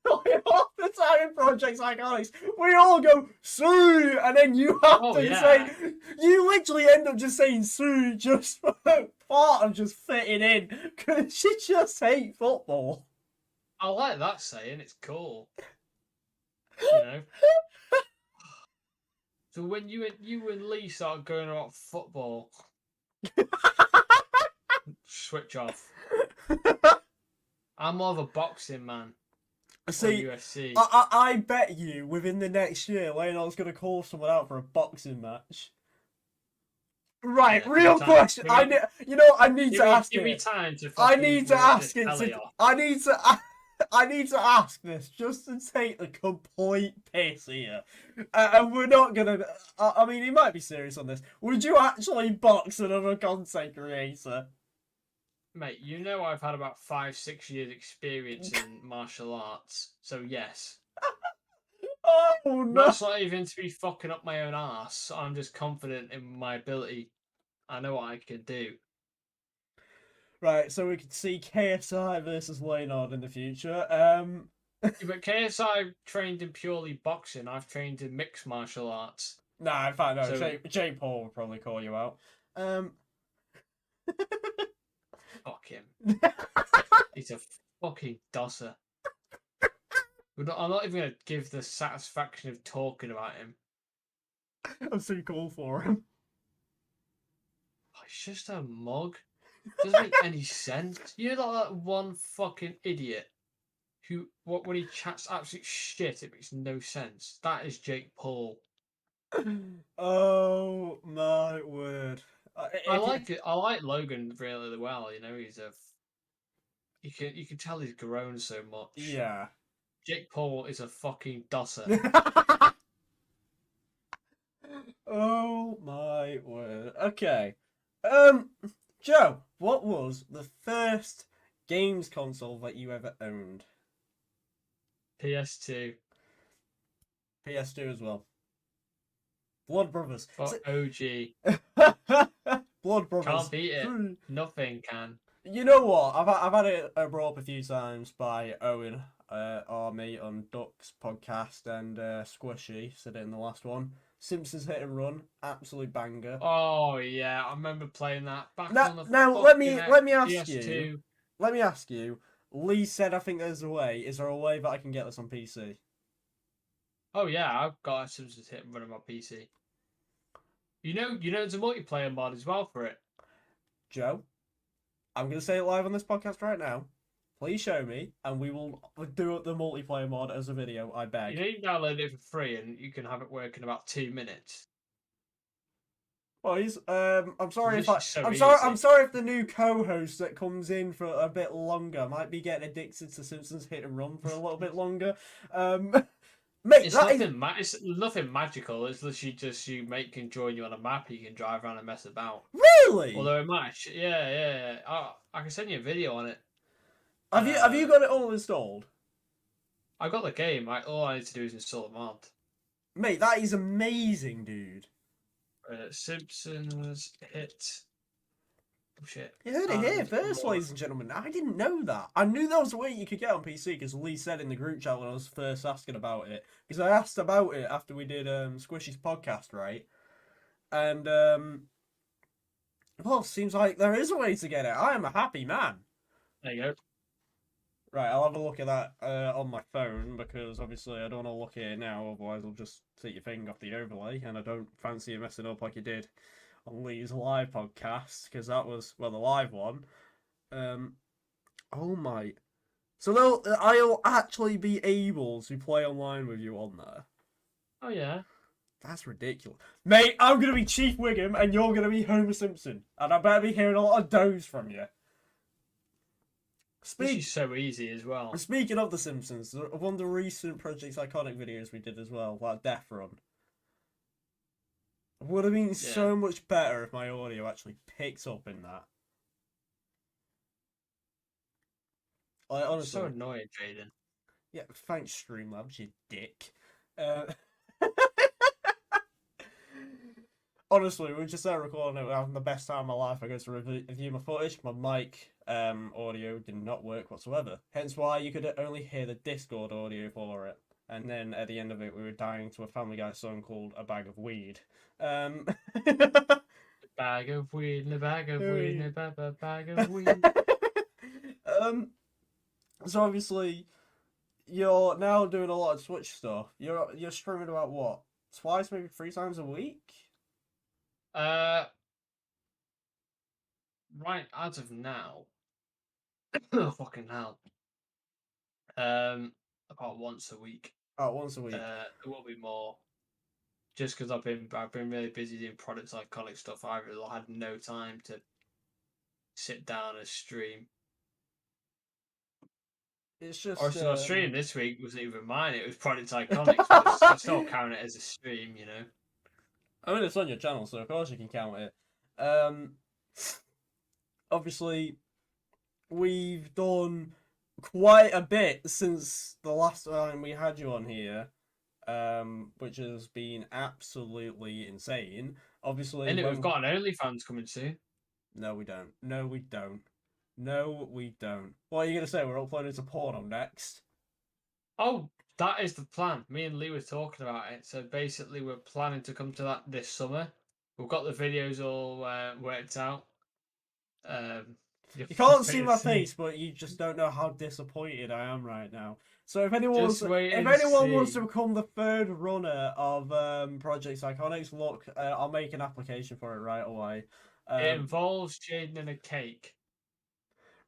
Speaker 1: the time in Project Iconics, we all go Sue, and then you have
Speaker 2: Oh,
Speaker 1: to
Speaker 2: yeah.
Speaker 1: say, you literally end up just saying Sue just for part of just fitting in, because you just hate football.
Speaker 2: I like that saying. It's cool. So when you and Lee start going about football, switch off. I'm more of a boxing man.
Speaker 1: See,
Speaker 2: UFC.
Speaker 1: I bet you within the next year, Laneard's going to call someone out for a boxing match. Right,
Speaker 2: Yeah,
Speaker 1: real
Speaker 2: time.
Speaker 1: question.
Speaker 2: Give me-
Speaker 1: I need to ask
Speaker 2: give me
Speaker 1: it.
Speaker 2: time to.
Speaker 1: I
Speaker 2: fucking
Speaker 1: need to
Speaker 2: work
Speaker 1: ask
Speaker 2: this
Speaker 1: it.
Speaker 2: telly off.
Speaker 1: I need to ask this just to take the complete piss here, and we're not gonna. I mean, he might be serious on this. Would you actually box another content creator?
Speaker 2: Mate, you know I've had about 5-6 years experience in martial arts, so yes.
Speaker 1: Oh no!
Speaker 2: That's not even to be fucking up my own ass. I'm just confident in my ability. I know what I can do.
Speaker 1: Right, so we could see KSI versus Laneard in the future.
Speaker 2: Yeah, but KSI trained in purely boxing. I've trained in mixed martial arts.
Speaker 1: Nah, in fact, no.
Speaker 2: So
Speaker 1: Jay Paul would probably call you out.
Speaker 2: fuck him. He's a fucking dosser. I'm not even gonna give the satisfaction of talking about him.
Speaker 1: I'm too cool for him.
Speaker 2: Oh, he's just a mug. Doesn't make any sense. You know that one fucking idiot who, when he chats absolute shit, it makes no sense. That is Jake Paul.
Speaker 1: Oh my word!
Speaker 2: I like it. I like Logan really well. You know, you can tell he's grown so much.
Speaker 1: Yeah.
Speaker 2: Jake Paul is a fucking dosser.
Speaker 1: Oh my word. Okay. Joe, what was the first games console that you ever owned?
Speaker 2: PS2
Speaker 1: PS2 as well. Blood Brothers.
Speaker 2: for OG.
Speaker 1: Blood Brothers.
Speaker 2: Can't beat it. Nothing can.
Speaker 1: You know what? I've had it brought up a few times by Owen, our mate on Ducks podcast, and Squishy said it in the last one. Simpsons Hit and Run, absolute banger.
Speaker 2: Oh yeah, I remember playing that back
Speaker 1: Now,
Speaker 2: on the
Speaker 1: now let me ask
Speaker 2: PS2.
Speaker 1: you. Let me ask you. Lee said, "I think there's a way. Is there a way that I can get this on PC?"
Speaker 2: Oh yeah, I've got a Simpsons Hit and Run on my PC. You know, there's a multiplayer mod as well for it.
Speaker 1: Joe, I'm gonna say it live on this podcast right now. Please show me, and we will do the multiplayer mod as a video. I beg.
Speaker 2: You know, you download it for free, and you can have it work in about 2 minutes.
Speaker 1: Boys, I'm sorry if
Speaker 2: This is
Speaker 1: I'm
Speaker 2: so
Speaker 1: sorry if the new co-host that comes in for a bit longer might be getting addicted to Simpsons Hit and Run for a little bit longer. Mate,
Speaker 2: It's nothing magical. It's literally just can join you on a map. You can drive around and mess about.
Speaker 1: Really?
Speaker 2: Although it might, yeah. I can send you a video on it.
Speaker 1: Have you got it all installed?
Speaker 2: I got the game. All I need to do is install a mod.
Speaker 1: Mate, that is amazing, dude.
Speaker 2: Simpsons Hit. Oh shit!
Speaker 1: You heard it here first, ladies and gentlemen. I didn't know that. I knew there was a way you could get on PC because Lee said in the group chat when I was first asking about it. Because I asked about it after we did Squishy's podcast, right? And well, seems like there is a way to get it. I am a happy man.
Speaker 2: There you go.
Speaker 1: Right, I'll have a look at that on my phone because obviously I don't want to look at it now, otherwise I'll just take your finger off the overlay, and I don't fancy you messing up like you did on Lee's live podcast because that was the live one. Oh my! So I'll actually be able to play online with you on there.
Speaker 2: Oh yeah.
Speaker 1: That's ridiculous, mate. I'm gonna be Chief Wiggum and you're gonna be Homer Simpson, and I better be hearing a lot of does from you.
Speaker 2: This is so easy as well.
Speaker 1: Speaking of The Simpsons, one of the recent Project Iconic videos we did as well, like Death Run, would have been so much better if my audio actually picked up in that. Like, honestly,
Speaker 2: so annoying, Jaden.
Speaker 1: Yeah, thanks, Streamlabs, you dick. Honestly, we just started recording it. We're having the best time of my life. I go to review my footage. My mic audio did not work whatsoever. Hence why you could only hear the Discord audio for it. And then at the end of it, we were dying to a Family Guy song called "A Bag of Weed."
Speaker 2: A bag of weed, and a bag of weed, and a bag of weed.
Speaker 1: So obviously, you're now doing a lot of Twitch stuff. You're streaming about what? Twice, maybe 3 times a week?
Speaker 2: Right as of now. Oh, fucking hell. About once a week.
Speaker 1: Oh, once a week.
Speaker 2: There will be more. Just because I've been really busy doing Product Iconic stuff, I really had no time to sit down and stream.
Speaker 1: It's just.
Speaker 2: Or my stream this week wasn't even mine. It was Product Iconic. So I still count it as a stream, you know.
Speaker 1: I mean, it's on your channel, so of course you can count it. Obviously, we've done quite a bit since the last time we had you on here, which has been absolutely insane. Obviously,
Speaker 2: And we've
Speaker 1: when
Speaker 2: got an OnlyFans coming soon.
Speaker 1: no, we don't. No, we don't. No, we don't. What are you gonna say? We're uploading to porno next.
Speaker 2: Oh, that is the plan. Me and Lee were talking about it. So basically, we're planning to come to that this summer. We've got the videos all worked out.
Speaker 1: You can't see
Speaker 2: wait and
Speaker 1: my face, but you just don't know how disappointed I am right now. So if
Speaker 2: Just wait
Speaker 1: if
Speaker 2: and
Speaker 1: anyone wants
Speaker 2: see.
Speaker 1: to become the third runner of Project Iconics, look, I'll make an application for it right away.
Speaker 2: It involves Jaden and a cake.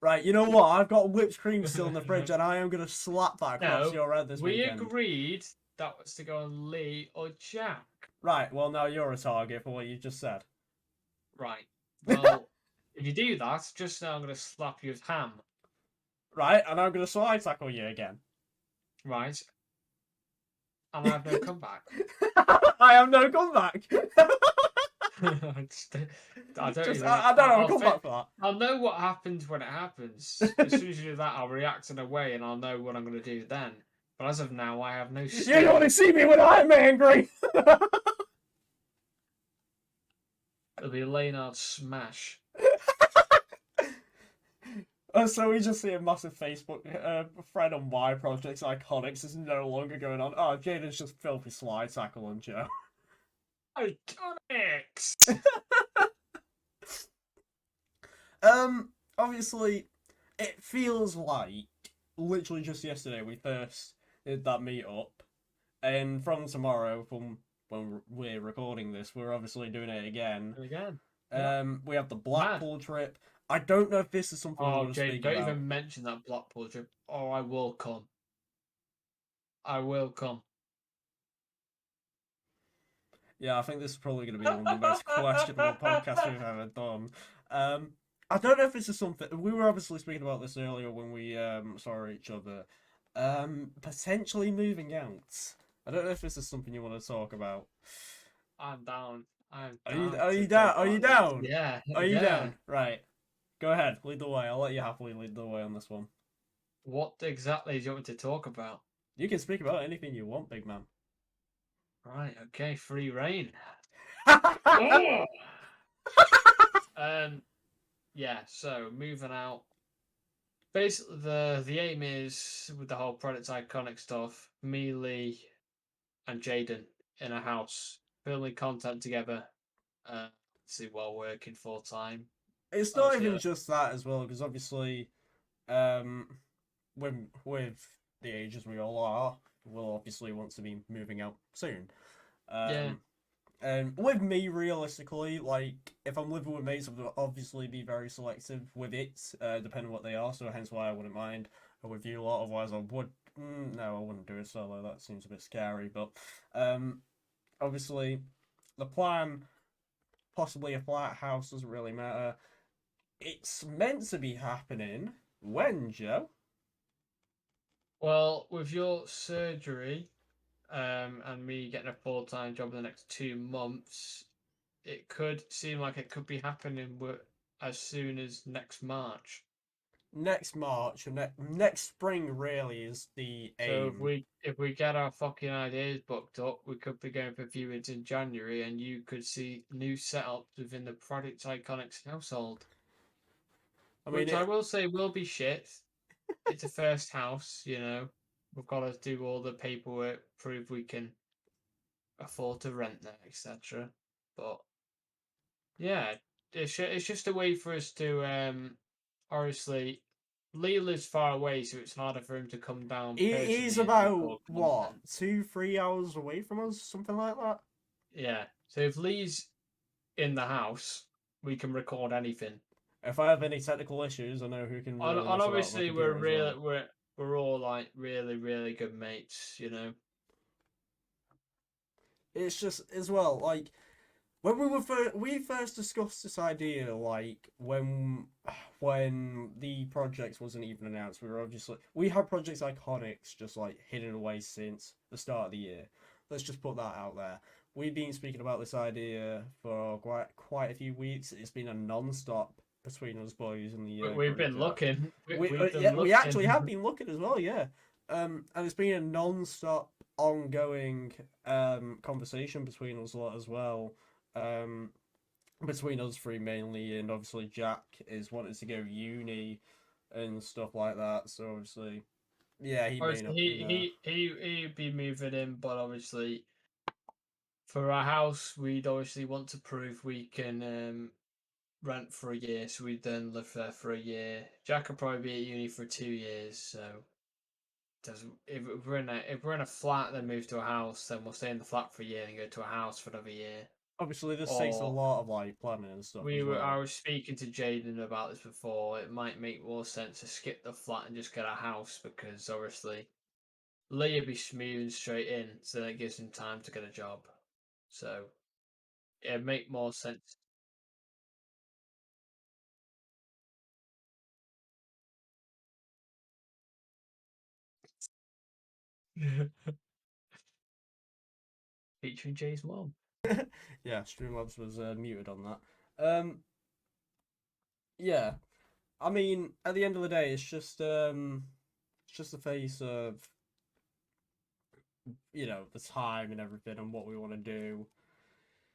Speaker 1: Right, you know what? I've got whipped cream still in the fridge, and I am gonna slap that across
Speaker 2: No,
Speaker 1: your head this
Speaker 2: we
Speaker 1: weekend.
Speaker 2: agreed that was to go on Lee or Jack.
Speaker 1: Right, well now you're a target for what you just said.
Speaker 2: Right. Well, if you do that, just now I'm going to slap you with ham.
Speaker 1: Right, and I'm gonna slide tackle you again.
Speaker 2: Right. And I have no comeback.
Speaker 1: I have no comeback.
Speaker 2: I don't even.
Speaker 1: I don't have a comeback for that.
Speaker 2: I'll know what happens when it happens. As soon as you do that, I'll react in a way, and I'll know what I'm going to do then. But as of now, I have no.
Speaker 1: You don't want to see me when I'm angry.
Speaker 2: It'll be a Laneard smash.
Speaker 1: So we just see a massive Facebook thread on why Project Iconics is no longer going on. Oh, Jaden's just filthy slide tackle on Joe.
Speaker 2: Iconics.
Speaker 1: Obviously, it feels like literally just yesterday we first did that meetup, and from tomorrow, from when we're recording this, we're obviously doing it again. We have the Blackpool trip. I don't know if this is something we want to
Speaker 2: Jade,
Speaker 1: speak
Speaker 2: don't
Speaker 1: about.
Speaker 2: even mention that Blackpool trip. Oh, I will come. I will come.
Speaker 1: Yeah, I think this is probably going to be one of the most questionable podcasts we've ever done. I don't know if this is something we were obviously speaking about this earlier when we saw each other. Potentially moving out. I don't know if this is something you want to talk about.
Speaker 2: I'm down. I'm
Speaker 1: Are
Speaker 2: down.
Speaker 1: you down? Are you down?
Speaker 2: Yeah.
Speaker 1: Are you down? Right. Go ahead. Lead the way. I'll let you happily lead the way on this one.
Speaker 2: What exactly do you want me to talk about?
Speaker 1: You can speak about anything you want, big man.
Speaker 2: Right. Okay. Free reign. Yeah. So moving out. Basically, the aim is with the whole Product Iconic stuff. Me, Lee, and Jaden in a house filming content together. See, while working full time.
Speaker 1: It's not even just that as well, because obviously, with the ages we all are, we'll obviously want to be moving out soon.
Speaker 2: Yeah.
Speaker 1: And with me, realistically, like if I'm living with mates, I'll obviously be very selective with it, depending on what they are. So hence why I wouldn't mind with you a lot. Otherwise, I would. No, I wouldn't do it solo. That seems a bit scary. But obviously, the plan, possibly a flat house, doesn't really matter. It's meant to be happening when, Joe?
Speaker 2: Well, with your surgery, and me getting a full-time job in the next 2 months, it could seem like it could be happening as soon as next March.
Speaker 1: Next March, next spring really is the aim.
Speaker 2: So if we get our fucking ideas booked up, we could be going for viewings in January, and you could see new setups within the Product Iconics household. Which I will say will be shit. It's a first house, you know. We've got to do all the paperwork, prove we can afford to rent there, etc. But yeah, it's just a way for us to obviously Lee lives far away, so it's harder for him to come down.
Speaker 1: He's about what, 2-3 hours away from us, something like that.
Speaker 2: Yeah. So if Lee's in the house, we can record anything.
Speaker 1: If I have any technical issues, I know who can. Really
Speaker 2: and obviously, we're all like really, really good mates, you know.
Speaker 1: It's just as well like when we first discussed this idea, like when the project wasn't even announced, we had Project Iconics just like hidden away since the start of the year. Let's just put that out there. We've been speaking about this idea for quite a few weeks. It's been a non-stop between us boys and the
Speaker 2: We've
Speaker 1: group
Speaker 2: been
Speaker 1: chat.
Speaker 2: looking. We've been
Speaker 1: Yeah, we actually
Speaker 2: looking.
Speaker 1: have been looking as well, yeah. And it's been a non-stop, ongoing conversation between us a lot as well. Between us three mainly, and obviously Jack is wanting to go uni and stuff like that. So obviously, yeah, he may
Speaker 2: Obviously,
Speaker 1: not be there.
Speaker 2: he'd be moving in, but obviously, for our house, we'd obviously want to prove we can rent for a year, so we'd then live there for a year. Jack will probably be at uni for 2 years, so if we're in a flat, then move to a house, then we'll stay in the flat for a year and go to a house for another year.
Speaker 1: Obviously, this takes a
Speaker 2: Or
Speaker 1: lot of like planning and stuff as well.
Speaker 2: I was speaking to Jaden about this before. It might make more sense to skip the flat and just get a house because obviously Lee would be smooth and straight in, so that gives him time to get a job. So it'd make more sense. Featuring Jay's mom.
Speaker 1: Yeah, Streamlabs was muted on that. Yeah, I mean, at the end of the day, it's just a face of the time and everything and what we want to do.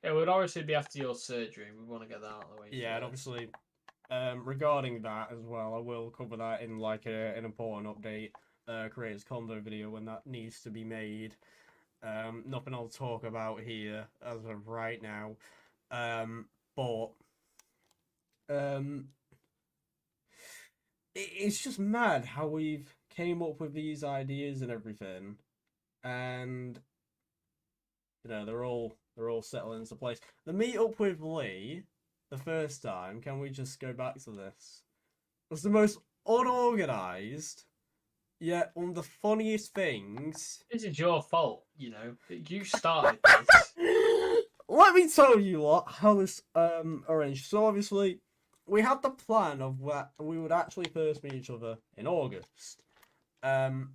Speaker 2: It would obviously be after your surgery. We want to get that out of the way.
Speaker 1: Yeah, and
Speaker 2: first.
Speaker 1: obviously, regarding that as well, I will cover that in like an important update, creators Convo video when that needs to be made. Nothing I'll talk about here as of right now. But it's just mad how we've came up with these ideas and everything, and they're all settling into place. The meet up with Lee the first time, can we just go back to this? Was the most unorganized, yet one of the funniest things.
Speaker 2: This is your fault, You started this.
Speaker 1: Let me tell you how this arranged. So obviously, we had the plan of where we would actually first meet each other in August. Now,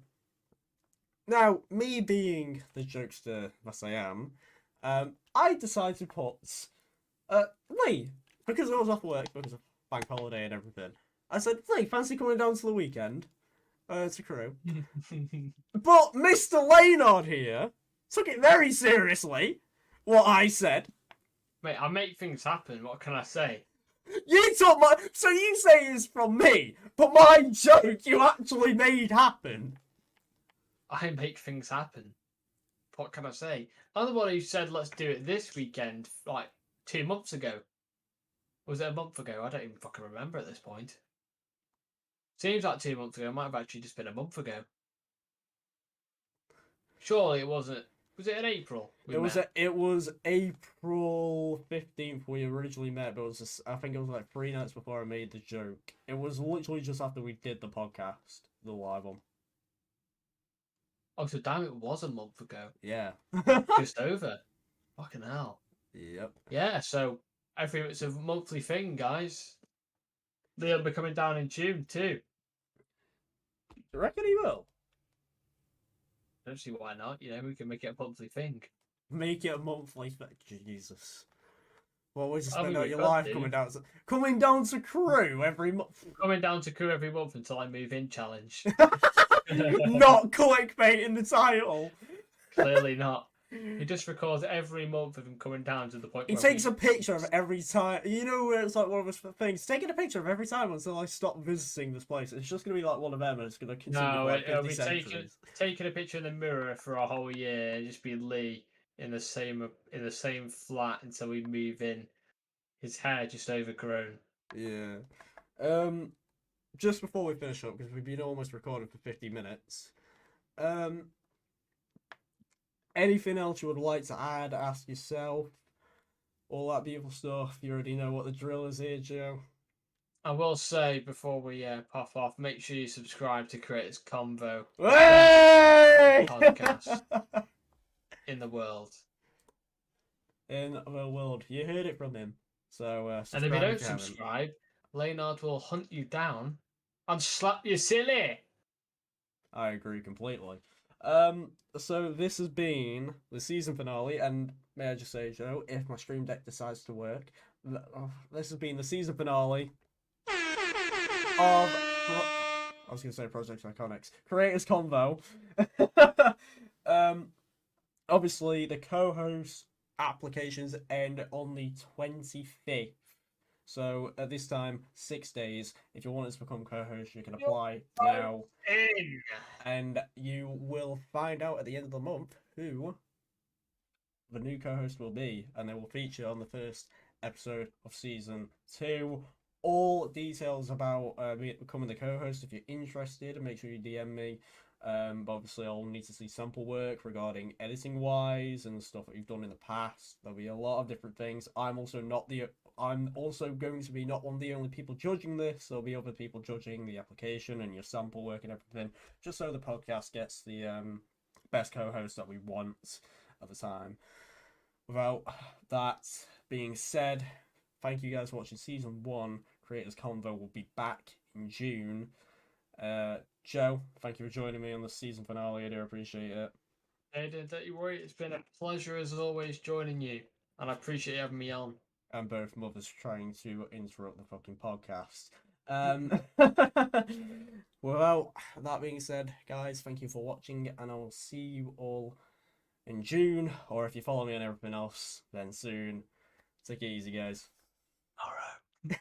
Speaker 1: me being the jokester that I am, I decided to put Lee, because I was off work because of bank holiday and everything. I said, Lee, fancy coming down to the weekend to Crew? But Mr. Laneard here took it very seriously, what I said.
Speaker 2: Mate, I make things happen. What can I say?
Speaker 1: You took so you say it's from me, but my joke you actually made happen.
Speaker 2: I make things happen. What can I say? I'm the one who said let's do it this weekend, like 2 months ago. Was it a month ago? I don't even fucking remember at this point. Seems like 2 months ago. It might have actually just been a month ago. Surely it wasn't. Was it in April?
Speaker 1: It was April 15th we originally met, but I think it was like 3 nights before I made the joke. It was literally just after we did the podcast, the live one.
Speaker 2: Oh, so damn, it was a month ago.
Speaker 1: Yeah.
Speaker 2: Just over. Fucking hell.
Speaker 1: Yep.
Speaker 2: Yeah, so it's a monthly thing, guys. They'll be coming down in June too.
Speaker 1: Do you reckon he will?
Speaker 2: I don't see why not. We can make it a monthly thing.
Speaker 1: Make it a monthly thing. Jesus. What would you
Speaker 2: I mean,
Speaker 1: spend out
Speaker 2: we
Speaker 1: your
Speaker 2: could
Speaker 1: life
Speaker 2: do.
Speaker 1: coming down to Crew every month?
Speaker 2: Coming down to Crew every month until I move in challenge.
Speaker 1: Not clickbait in the title.
Speaker 2: Clearly not. He just records every month of him coming down to the point
Speaker 1: He
Speaker 2: where
Speaker 1: takes a picture of every time. You know where it's like one of his things. Taking a picture of every time until I stop visiting this place. It's just gonna be like one of them, and it's gonna continue
Speaker 2: No,
Speaker 1: for like
Speaker 2: it'll
Speaker 1: 50
Speaker 2: be
Speaker 1: centuries.
Speaker 2: taking a picture in the mirror for a whole year and just be Lee in the same flat until we move in. His hair just overgrown.
Speaker 1: Yeah. Just before we finish up, because we've been almost recording for 50 minutes. Anything else you would like to add, ask yourself, all that beautiful stuff? You already know what the drill is here, Joe.
Speaker 2: I will say before we pop off, make sure you subscribe to Creators Convo.
Speaker 1: Hey!
Speaker 2: Podcast in the world.
Speaker 1: In the world. You heard it from him. So,
Speaker 2: And if you don't
Speaker 1: haven't.
Speaker 2: subscribe, Laneard will hunt you down and slap you silly.
Speaker 1: I agree completely. So this has been the season finale, and may I just say, Joe, if my stream deck decides to work, this has been the season finale I was going to say Project Iconics. Creators Convo. Obviously, the co-host applications end on the 25th. So at this time, 6 days. If you want us to become co-host, you can apply now. And you will find out at the end of the month who the new co-host will be, and they will feature on the first episode of season 2. All details about becoming the co-host, if you're interested, make sure you DM me. But obviously, I'll need to see sample work regarding editing wise and stuff that you've done in the past. There'll be a lot of different things. I'm also going to be not one of the only people judging this. There'll be other people judging the application and your sample work and everything, just so the podcast gets the best co-host that we want at the time. Without that being said, thank you guys for watching season 1. Creators Convo will be back in June. Joe, thank you for joining me on the season finale. I do appreciate it.
Speaker 2: Aidan, don't you worry. It's been a pleasure as always joining you, and I appreciate you having me on.
Speaker 1: And both mothers trying to interrupt the fucking podcast. Without that being said, guys, thank you for watching, and I will see you all in June, or if you follow me on everything else, then soon. Take it easy, guys.
Speaker 2: All right.